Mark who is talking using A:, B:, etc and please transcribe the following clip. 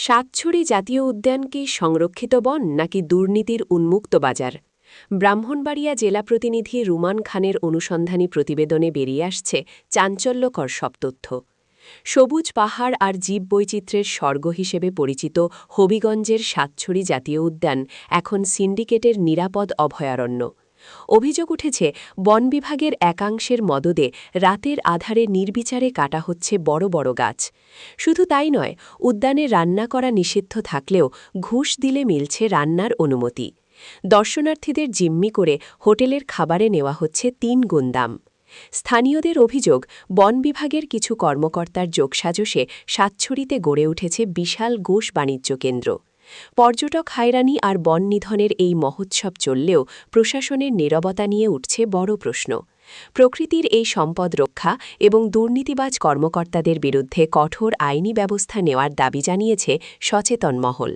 A: সাতছড়ি জাতীয় উদ্যান কি সংরক্ষিত বন নাকি দুর্নীতির উন্মুক্ত বাজার? ব্রাহ্মণবাড়িয়া জেলা প্রতিনিধি রুমান খানের অনুসন্ধানী প্রতিবেদনে বেরিয়ে আসছে চাঞ্চল্যকর সব তথ্য। সবুজ পাহাড় আর জীববৈচিত্র্যের স্বর্গ হিসেবে পরিচিত হবিগঞ্জের সাতছড়ি জাতীয় উদ্যান এখন সিন্ডিকেটের নিরাপদ অভয়ারণ্য। অভিযোগ উঠেছে বন বিভাগের একাংশের মদদে রাতের আধারে নির্বিচারে কাটা হচ্ছে বড় বড় গাছ। শুধু তাই নয়, উদ্যানে রান্না করা নিষিদ্ধ থাকলেও ঘুষ দিলে মিলছে রান্নার অনুমতি। দর্শনার্থীদের জিম্মি করে হোটেলের খাবারে নেওয়া হচ্ছে ৩ গুণ দাম। স্থানীয়দের অভিযোগ, বন বিভাগের কিছু কর্মকর্তার যোগসাজশে সাতছড়িতে গড়ে উঠেছে বিশাল গোশ বাণিজ্য কেন্দ্র। পর্যটক হয়রানি আর বন নিধনের এই মহোৎসব চললেও প্রশাসনের নীরবতা নিয়ে উঠছে বড় প্রশ্ন। প্রকৃতির এই সম্পদ রক্ষা এবং দুর্নীতিবাজ কর্মকর্তাদের বিরুদ্ধে কঠোর আইনি ব্যবস্থা নেওয়ার দাবি জানিয়েছে সচেতন মহল।